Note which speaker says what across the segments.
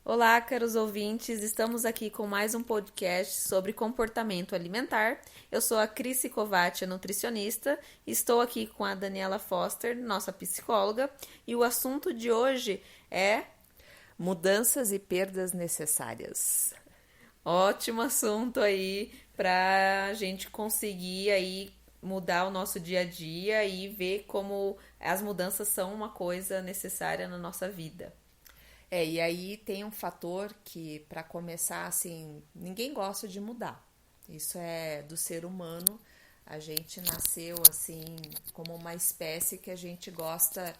Speaker 1: Olá, caros ouvintes, estamos aqui com mais um podcast sobre comportamento alimentar. Eu sou a Cris Covatti, nutricionista, estou aqui com a Daniela Foster, nossa psicóloga, e o assunto de hoje é
Speaker 2: mudanças e perdas necessárias.
Speaker 1: Ótimo assunto aí para a gente conseguir aí mudar o nosso dia a dia e ver como as mudanças são uma coisa necessária na nossa vida.
Speaker 2: E aí tem um fator que, para começar, assim, ninguém gosta de mudar. Isso é do ser humano. A gente nasceu, assim, como uma espécie que a gente gosta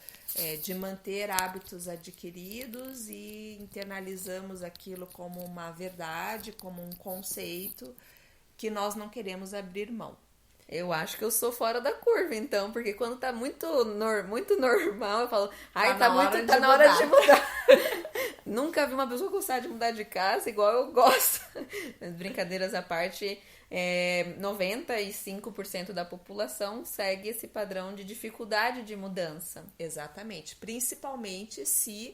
Speaker 2: de manter hábitos adquiridos e internalizamos aquilo como uma verdade, como um conceito que nós não queremos abrir mão.
Speaker 1: Eu acho que eu sou fora da curva, então, porque quando tá muito normal, eu falo, ai, tá na hora de mudar. Nunca vi uma pessoa gostar de mudar de casa igual eu gosto. Brincadeiras à parte, 95% da população segue esse padrão de dificuldade de mudança.
Speaker 2: Exatamente, principalmente se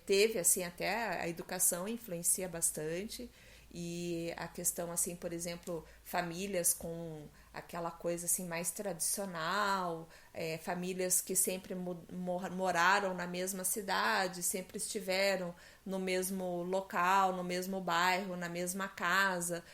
Speaker 2: teve, assim, até a educação influencia bastante. E a questão, assim, por exemplo, famílias com aquela coisa assim mais tradicional, famílias que sempre moraram na mesma cidade, sempre estiveram no mesmo local, no mesmo bairro, na mesma casa,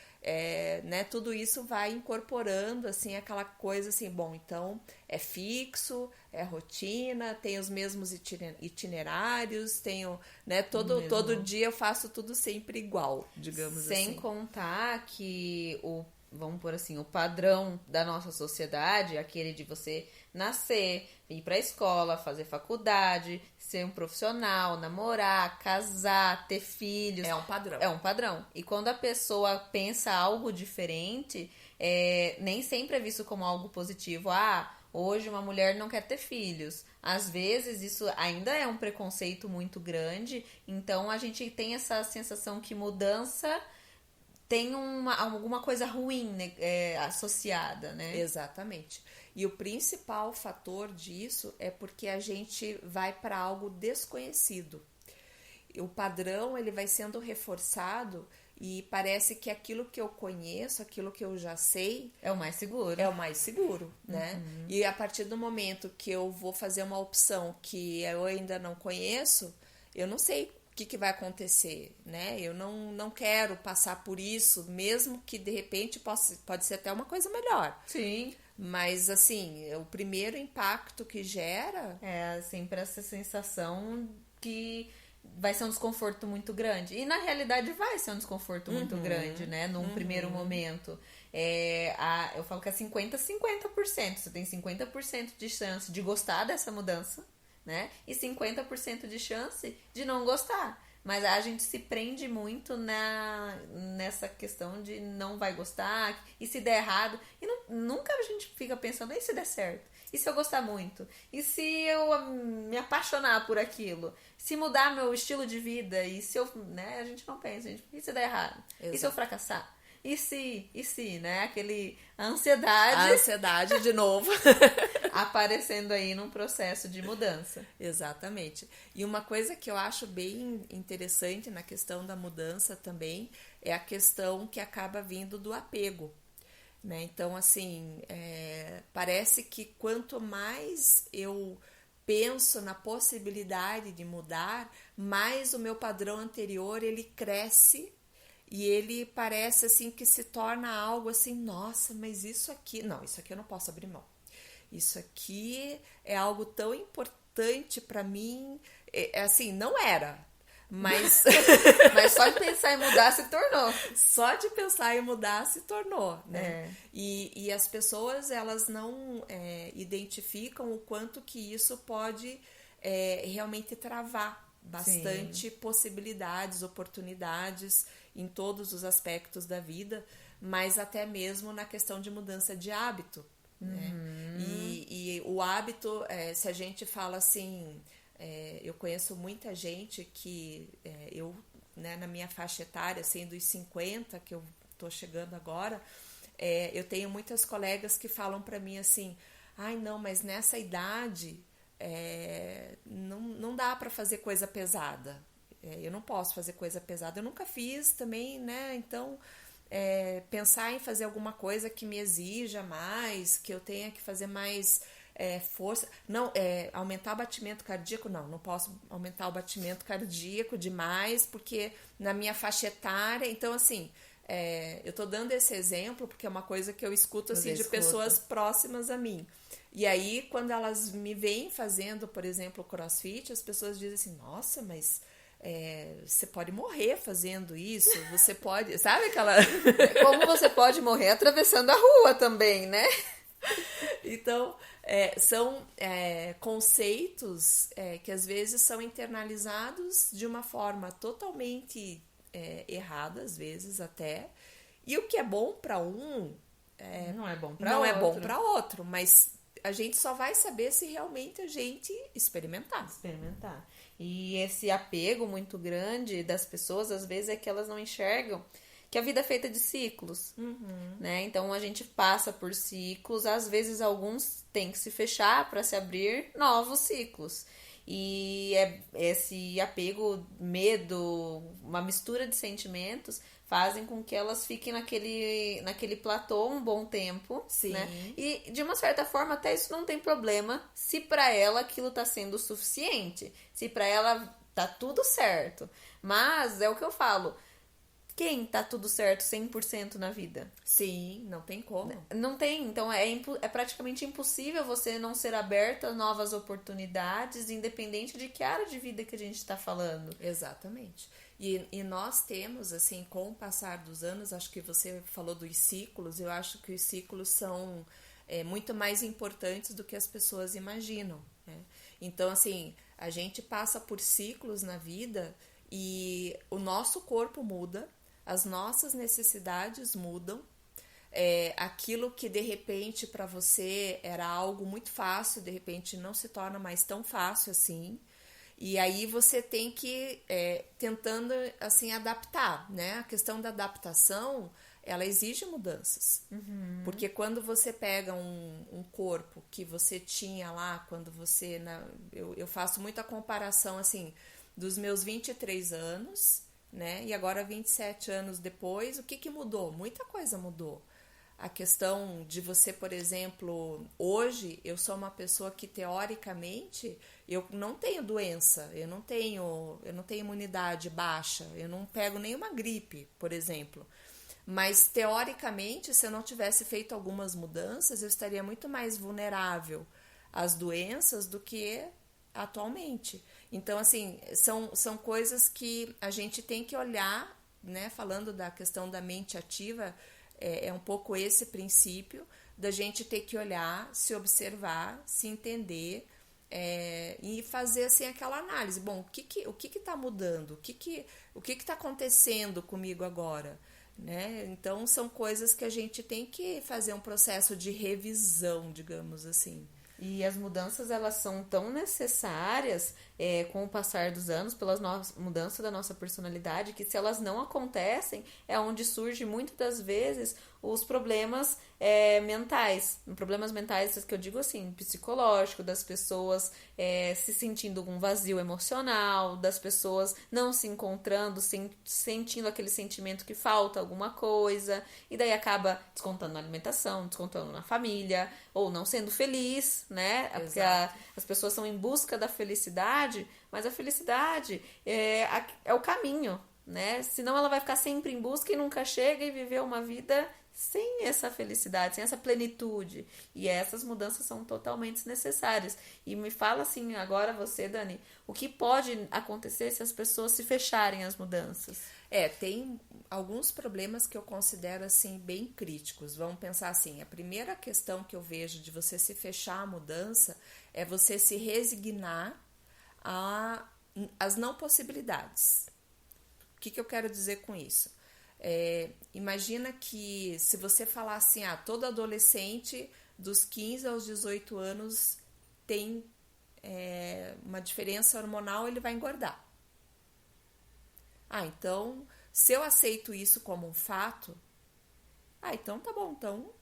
Speaker 2: né? Tudo isso vai incorporando assim aquela coisa assim, bom, então é fixo, é rotina, tem os mesmos itinerários, tenho, né, todo dia eu faço tudo sempre igual, digamos assim.
Speaker 1: Sem contar que vamos por assim, o padrão da nossa sociedade, aquele de você nascer, ir pra escola, fazer faculdade, ser um profissional, namorar, casar, ter filhos.
Speaker 2: É um padrão.
Speaker 1: É um padrão. E quando a pessoa pensa algo diferente, nem sempre é visto como algo positivo. Hoje uma mulher não quer ter filhos. Às vezes isso ainda é um preconceito muito grande. Então a gente tem essa sensação que mudança tem alguma coisa ruim, né, associada, né?
Speaker 2: Exatamente. E o principal fator disso é porque a gente vai para algo desconhecido. O padrão ele vai sendo reforçado e parece que aquilo que eu conheço, aquilo que eu já sei...
Speaker 1: é o mais seguro.
Speaker 2: É o mais seguro, né? Uhum. E a partir do momento que eu vou fazer uma opção que eu ainda não conheço, eu não sei o que vai acontecer, né? Eu não quero passar por isso, mesmo que de repente pode ser até uma coisa melhor.
Speaker 1: Sim.
Speaker 2: Mas, assim, o primeiro impacto que gera...
Speaker 1: é sempre essa sensação que vai ser um desconforto muito grande. E, na realidade, vai ser um desconforto muito grande, né? Num primeiro momento. Eu falo que é 50-50%. Você tem 50% de chance de gostar dessa mudança, né? E 50% de chance de não gostar. Mas a gente se prende muito nessa questão de não vai gostar, e se der errado. E nunca a gente fica pensando, e se der certo? E se eu gostar muito? E se eu me apaixonar por aquilo? Se mudar meu estilo de vida? E se eu... né? A gente não pensa, e se der errado? Exato. E se eu fracassar? E se, né? A ansiedade.
Speaker 2: A ansiedade de novo.
Speaker 1: Aparecendo aí num processo de mudança.
Speaker 2: Exatamente. E uma coisa que eu acho bem interessante na questão da mudança também é a questão que acaba vindo do apego, né? Então, assim, parece que quanto mais eu penso na possibilidade de mudar, mais o meu padrão anterior, ele cresce. E ele parece assim que se torna algo assim, nossa, mas isso aqui eu não posso abrir mão. Isso aqui é algo tão importante para mim, assim, não era, mas...
Speaker 1: mas só de pensar em mudar se tornou.
Speaker 2: Só de pensar em mudar se tornou, né? E as pessoas, elas não identificam o quanto que isso pode realmente travar bastante possibilidades, oportunidades em todos os aspectos da vida, mas até mesmo na questão de mudança de hábito, né? E o hábito, se a gente fala assim, eu conheço muita gente que né, na minha faixa etária, assim, dos 50, que eu tô chegando agora, eu tenho muitas colegas que falam para mim assim, ai não, mas nessa idade não dá para fazer coisa pesada. eu não posso fazer coisa pesada. Eu nunca fiz também, né? Então, pensar em fazer alguma coisa que me exija mais, que eu tenha que fazer mais força. Não, aumentar o batimento cardíaco, não posso aumentar o batimento cardíaco demais, porque na minha faixa etária, então assim, eu tô dando esse exemplo porque é uma coisa que eu escuto assim, de pessoas próximas a mim. E aí, quando elas me veem fazendo, por exemplo, crossfit, as pessoas dizem assim, nossa, mas você pode morrer fazendo isso, você pode, sabe aquela...
Speaker 1: Como você pode morrer atravessando a rua também, né?
Speaker 2: Então, são conceitos que às vezes são internalizados de uma forma totalmente errada, às vezes até, e o que é bom para um
Speaker 1: não é bom
Speaker 2: para outro, mas a gente só vai saber se realmente a gente experimentar.
Speaker 1: E esse apego muito grande das pessoas, às vezes, é que elas não enxergam que a vida é feita de ciclos, né? Então, a gente passa por ciclos, às vezes alguns têm que se fechar para se abrir novos ciclos. E esse apego, medo, uma mistura de sentimentos fazem com que elas fiquem naquele platô um bom tempo.
Speaker 2: Sim.
Speaker 1: Né? E, de uma certa forma, até isso não tem problema se pra ela aquilo tá sendo suficiente. Se pra ela tá tudo certo. Mas é o que eu falo. Quem tá tudo certo 100% na vida?
Speaker 2: Sim, não tem como.
Speaker 1: Não tem. Então, é praticamente impossível você não ser aberta a novas oportunidades, independente de que área de vida que a gente tá falando.
Speaker 2: Exatamente. E nós temos, assim, com o passar dos anos, acho que você falou dos ciclos, eu acho que os ciclos são muito mais importantes do que as pessoas imaginam, né? Então, assim, a gente passa por ciclos na vida e o nosso corpo muda, as nossas necessidades mudam, aquilo que de repente para você era algo muito fácil, de repente não se torna mais tão fácil assim. E aí você tem que tentando assim adaptar, né? A questão da adaptação, ela exige mudanças. Porque quando você pega um corpo que você tinha lá, quando você... Eu faço muita comparação, assim, dos meus 23 anos, né? E agora 27 anos depois, o que mudou? Muita coisa mudou. A questão de você, por exemplo, hoje eu sou uma pessoa que teoricamente eu não tenho doença, eu não tenho imunidade baixa, eu não pego nenhuma gripe, por exemplo. Mas teoricamente, se eu não tivesse feito algumas mudanças, eu estaria muito mais vulnerável às doenças do que atualmente. Então, assim, são coisas que a gente tem que olhar, né? Falando da questão da mente ativa, é um pouco esse princípio da gente ter que olhar, se observar, se entender e fazer assim aquela análise. Bom, o que está mudando? O que está acontecendo comigo agora? Né? Então são coisas que a gente tem que fazer um processo de revisão, digamos assim.
Speaker 1: E as mudanças, elas são tão necessárias com o passar dos anos, pela mudança da nossa personalidade, que se elas não acontecem, é onde surge muitas das vezes os problemas mentais. Problemas mentais que eu digo assim, psicológico, das pessoas se sentindo um vazio emocional, das pessoas não se encontrando, sentindo aquele sentimento que falta alguma coisa, e daí acaba descontando na alimentação, descontando na família, ou não sendo feliz, né? Porque as pessoas são em busca da felicidade, mas a felicidade é o caminho, né? Senão ela vai ficar sempre em busca e nunca chega e viver uma vida sem essa felicidade, sem essa plenitude. E essas mudanças são totalmente necessárias. E me fala assim, agora você, Dani, o que pode acontecer se as pessoas se fecharem às mudanças?
Speaker 2: Tem alguns problemas que eu considero assim bem críticos. Vamos pensar assim, a primeira questão que eu vejo de você se fechar à mudança é você se resignar às não possibilidades. O que eu quero dizer com isso? Imagina que se você falar assim, todo adolescente dos 15 aos 18 anos tem uma diferença hormonal, ele vai engordar. Então, se eu aceito isso como um fato, então tá bom, então...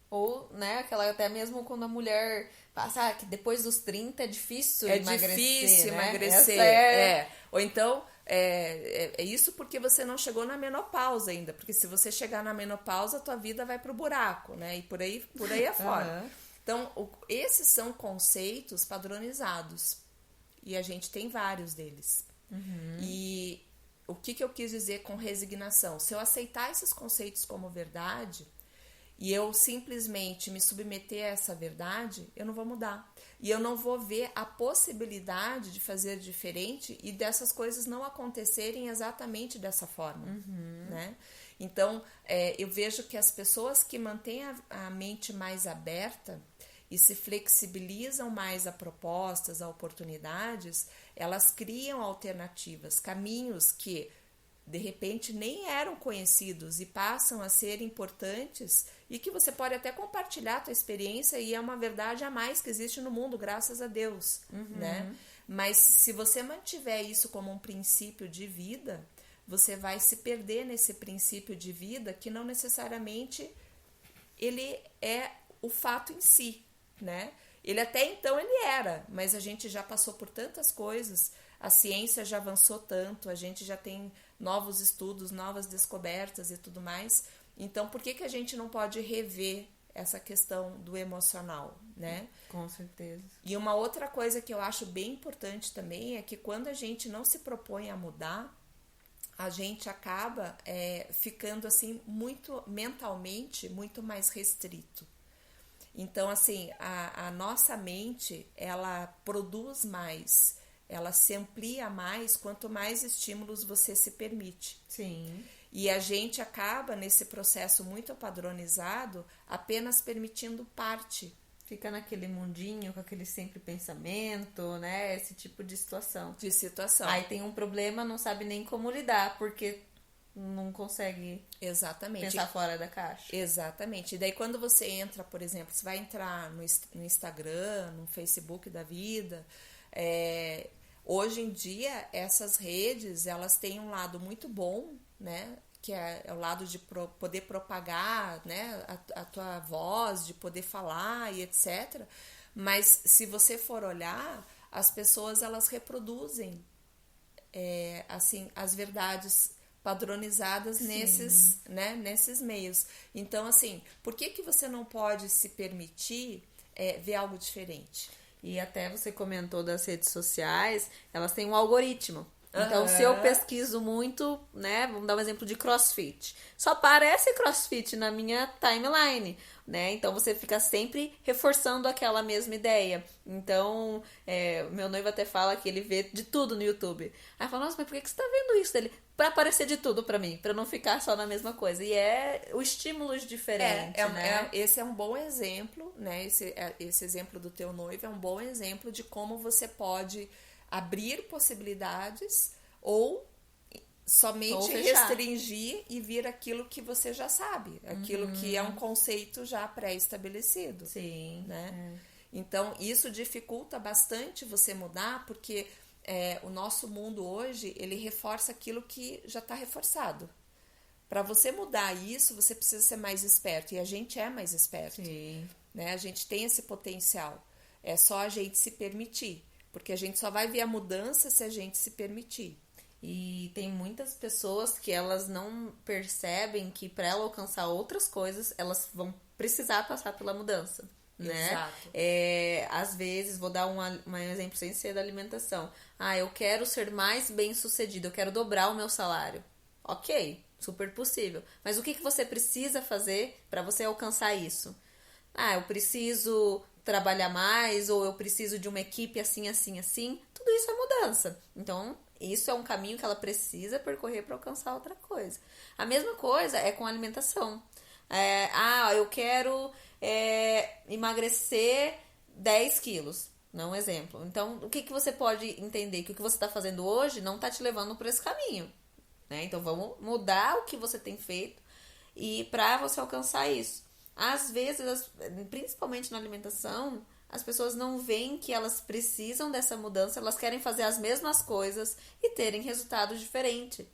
Speaker 1: Ou, né, até mesmo quando a mulher passa, que depois dos 30 é difícil emagrecer,
Speaker 2: difícil
Speaker 1: né?
Speaker 2: emagrecer, Ou então, é isso porque você não chegou na menopausa ainda. Porque se você chegar na menopausa, a tua vida vai pro buraco, né? E por aí afora.
Speaker 1: Uhum.
Speaker 2: Então, esses são conceitos padronizados. E a gente tem vários deles. E o que eu quis dizer com resignação? Se eu aceitar esses conceitos como verdade e eu simplesmente me submeter a essa verdade, eu não vou mudar. E eu não vou ver a possibilidade de fazer diferente e dessas coisas não acontecerem exatamente dessa forma, né? Então, eu vejo que as pessoas que mantêm a mente mais aberta e se flexibilizam mais a propostas, a oportunidades, elas criam alternativas, caminhos que de repente nem eram conhecidos e passam a ser importantes e que você pode até compartilhar a tua experiência e é uma verdade a mais que existe no mundo, graças a Deus, né? Mas se você mantiver isso como um princípio de vida, você vai se perder nesse princípio de vida que não necessariamente ele é o fato em si, né? Ele até então ele era, mas a gente já passou por tantas coisas, a ciência já avançou tanto, a gente já tem novos estudos, novas descobertas e tudo mais. Então, por que a gente não pode rever essa questão do emocional, né?
Speaker 1: Com certeza.
Speaker 2: E uma outra coisa que eu acho bem importante também é que quando a gente não se propõe a mudar, a gente acaba ficando assim muito mentalmente muito mais restrito. Então, assim, a nossa mente, ela produz mais, ela se amplia mais quanto mais estímulos você se permite.
Speaker 1: Sim.
Speaker 2: E a gente acaba, nesse processo muito padronizado, apenas permitindo parte.
Speaker 1: Fica naquele mundinho, com aquele sempre pensamento, né? Esse tipo de situação. Aí tem um problema, não sabe nem como lidar, porque não consegue pensar fora da caixa.
Speaker 2: Exatamente. E daí quando você entra, por exemplo, você vai entrar no Instagram, no Facebook da vida, hoje em dia essas redes, elas têm um lado muito bom, né? Que é o lado de poder propagar, né, a tua voz, de poder falar e etc. Mas se você for olhar, as pessoas elas reproduzem assim, as verdades padronizadas nesses meios. Então, assim, por que você não pode se permitir ver algo diferente?
Speaker 1: E até você comentou das redes sociais, elas têm um algoritmo. Então, se eu pesquiso muito, né, vamos dar um exemplo de CrossFit. Só aparece CrossFit na minha timeline, né? Então, você fica sempre reforçando aquela mesma ideia. Então, meu noivo até fala que ele vê de tudo no YouTube. Aí eu falo, nossa, mas por que você tá vendo isso dele? Pra aparecer de tudo pra mim, pra não ficar só na mesma coisa. E o estímulo diferente, né?
Speaker 2: Esse é um bom exemplo, né? Esse exemplo do teu noivo é um bom exemplo de como você pode abrir possibilidades ou somente restringir e vir aquilo que você já sabe, aquilo que é um conceito já pré-estabelecido.
Speaker 1: Sim.
Speaker 2: Né? Então, isso dificulta bastante você mudar, porque o nosso mundo hoje, ele reforça aquilo que já está reforçado. Para você mudar isso, você precisa ser mais esperto, e a gente é mais esperto.
Speaker 1: Sim.
Speaker 2: Né? A gente tem esse potencial, é só a gente se permitir. Porque a gente só vai ver a mudança se a gente se permitir.
Speaker 1: E tem muitas pessoas que elas não percebem que para ela alcançar outras coisas, elas vão precisar passar pela mudança. Né?
Speaker 2: Exato.
Speaker 1: Às vezes, vou dar um exemplo sem ser da alimentação. Eu quero ser mais bem sucedido, eu quero dobrar o meu salário. Ok, super possível. Mas o que você precisa fazer para você alcançar isso? Eu preciso trabalhar mais, ou eu preciso de uma equipe assim, assim, assim. Tudo isso é mudança. Então, isso é um caminho que ela precisa percorrer para alcançar outra coisa. A mesma coisa é com a alimentação. Eu quero emagrecer 10 quilos. Não é um exemplo. Então, o que você pode entender? Que o que você está fazendo hoje não está te levando por esse caminho. Né? Então, vamos mudar o que você tem feito e para você alcançar isso. Às vezes, principalmente na alimentação, as pessoas não veem que elas precisam dessa mudança, elas querem fazer as mesmas coisas e terem resultados diferentes.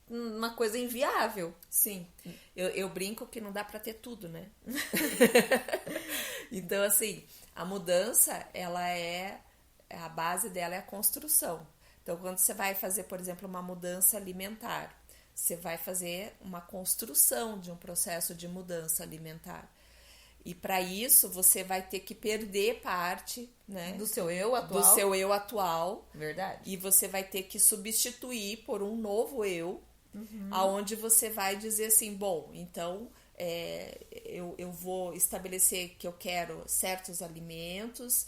Speaker 1: Uma coisa inviável.
Speaker 2: Sim. Eu brinco que não dá pra ter tudo, né? Então, assim, a mudança, a base dela é a construção. Então, quando você vai fazer, por exemplo, uma mudança alimentar, você vai fazer uma construção de um processo de mudança alimentar. E para isso, você vai ter que perder parte, né,
Speaker 1: do seu eu atual.
Speaker 2: Do seu eu atual.
Speaker 1: Verdade.
Speaker 2: E você vai ter que substituir por um novo eu, aonde você vai dizer assim, bom, então eu vou estabelecer que eu quero certos alimentos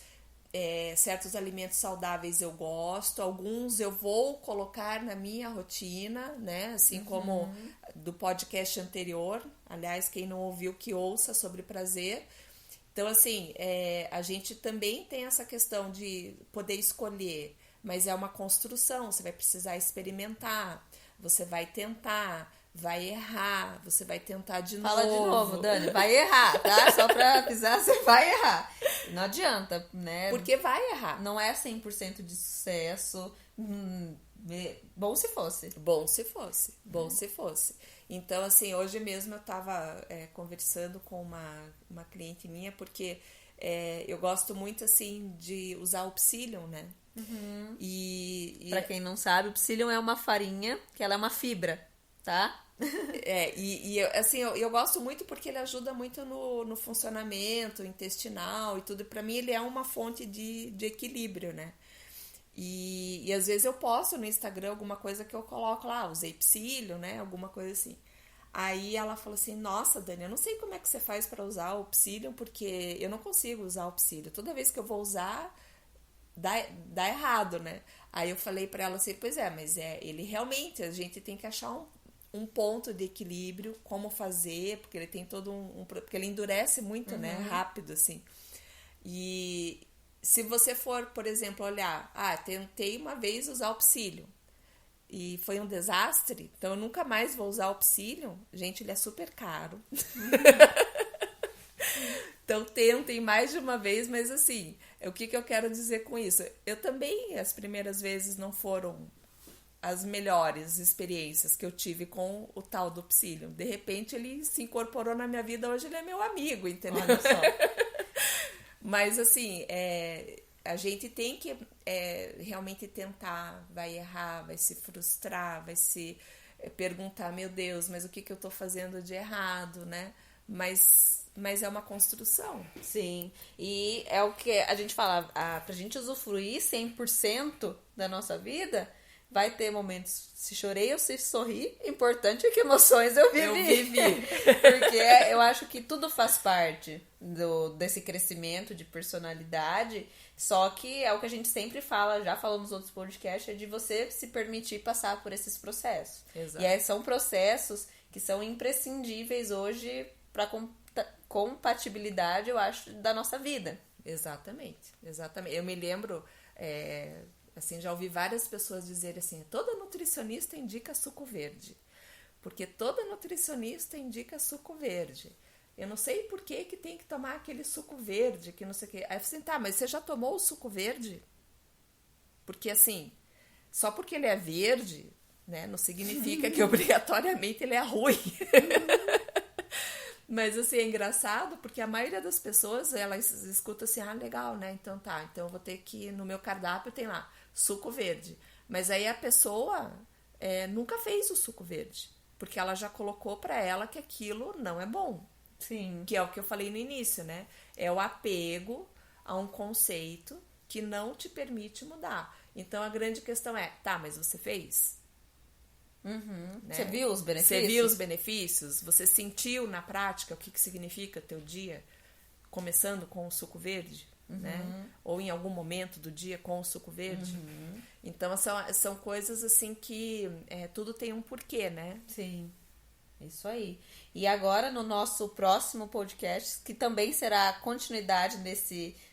Speaker 2: saudáveis eu gosto, alguns eu vou colocar na minha rotina, né? Assim como do podcast anterior, aliás, quem não ouviu que ouça sobre prazer. Então, assim, a gente também tem essa questão de poder escolher, mas é uma construção, você vai precisar experimentar, você vai tentar, vai errar, você vai tentar de novo.
Speaker 1: Fala de novo, Dani, vai errar, tá? Só pra avisar, você vai errar. Não adianta, né?
Speaker 2: Porque vai errar.
Speaker 1: Não é 100% de sucesso. Bom se fosse.
Speaker 2: Bom se fosse, bom se fosse. Então, assim, hoje mesmo eu tava conversando com uma cliente minha, porque eu gosto muito, assim, de usar o psyllium, né? E
Speaker 1: pra quem não sabe, o psyllium é uma farinha, que ela é uma fibra, tá?
Speaker 2: Eu gosto muito porque ele ajuda muito no funcionamento intestinal e tudo. Pra mim ele é uma fonte de equilíbrio, né? E às vezes eu posto no Instagram alguma coisa que eu coloco lá, usei psyllium, né? Alguma coisa assim. Aí ela falou assim, nossa, Dani, eu não sei como é que você faz pra usar o psyllium, porque eu não consigo usar o psyllium. Toda vez que eu vou usar, dá errado, né? Aí eu falei pra ela assim, pois é, mas ele realmente, a gente tem que achar um ponto de equilíbrio, como fazer, porque ele tem todo porque ele endurece muito, né, rápido, assim. E se você for, por exemplo, olhar, tentei uma vez usar o psyllium e foi um desastre, então eu nunca mais vou usar o psyllium. Gente, ele é super caro. Então tentem mais de uma vez, mas assim, o que eu quero dizer com isso? Eu também, as primeiras vezes não foram as melhores experiências que eu tive com o tal do psyllium. De repente ele se incorporou na minha vida, hoje ele é meu amigo, entendeu?
Speaker 1: Olha só.
Speaker 2: Mas assim, a gente tem que realmente tentar, vai errar, vai se frustrar, vai se perguntar, meu Deus, mas o que eu tô fazendo de errado, né? Mas é uma construção.
Speaker 1: Sim, e é o que a gente fala, pra gente usufruir 100% da nossa vida, vai ter momentos se chorei ou se sorri, importante é que emoções eu vivi. Porque eu acho que tudo faz parte desse crescimento de personalidade, só que é o que a gente sempre fala, já falou nos outros podcasts, é de você se permitir passar por esses processos.
Speaker 2: Exato.
Speaker 1: E aí são processos que são imprescindíveis hoje para compatibilidade, eu acho, da nossa vida.
Speaker 2: Exatamente. Eu me lembro, assim, já ouvi várias pessoas dizerem assim, toda nutricionista indica suco verde, porque toda nutricionista indica suco verde. Eu não sei por que tem que tomar aquele suco verde, que não sei o que. Aí eu falei assim, tá, mas você já tomou o suco verde? Porque assim, só porque ele é verde, né, não significa que obrigatoriamente ele é ruim. Mas assim, é engraçado porque a maioria das pessoas, elas escutam assim, legal, né? Então tá, então eu vou ter que, no meu cardápio tem lá, suco verde. Mas aí a pessoa nunca fez o suco verde, porque ela já colocou pra ela que aquilo não é bom.
Speaker 1: Sim.
Speaker 2: Que é o que eu falei no início, né? É o apego a um conceito que não te permite mudar. Então a grande questão é, tá, mas você fez?
Speaker 1: Né?
Speaker 2: Você
Speaker 1: viu os benefícios?
Speaker 2: Você viu os benefícios? Você sentiu na prática o que significa teu dia? Começando com o suco verde, né? Ou em algum momento do dia com o suco verde. Então são coisas assim que tudo tem um porquê, né?
Speaker 1: Sim, isso aí. E agora no nosso próximo podcast, que também será continuidade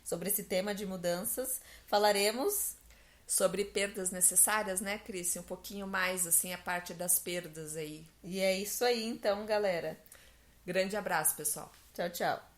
Speaker 1: sobre esse tema de mudanças, falaremos
Speaker 2: sobre perdas necessárias, né, Cris? Um pouquinho mais, assim, a parte das perdas aí.
Speaker 1: E é isso aí, então, galera.
Speaker 2: Grande abraço, pessoal.
Speaker 1: Tchau, tchau.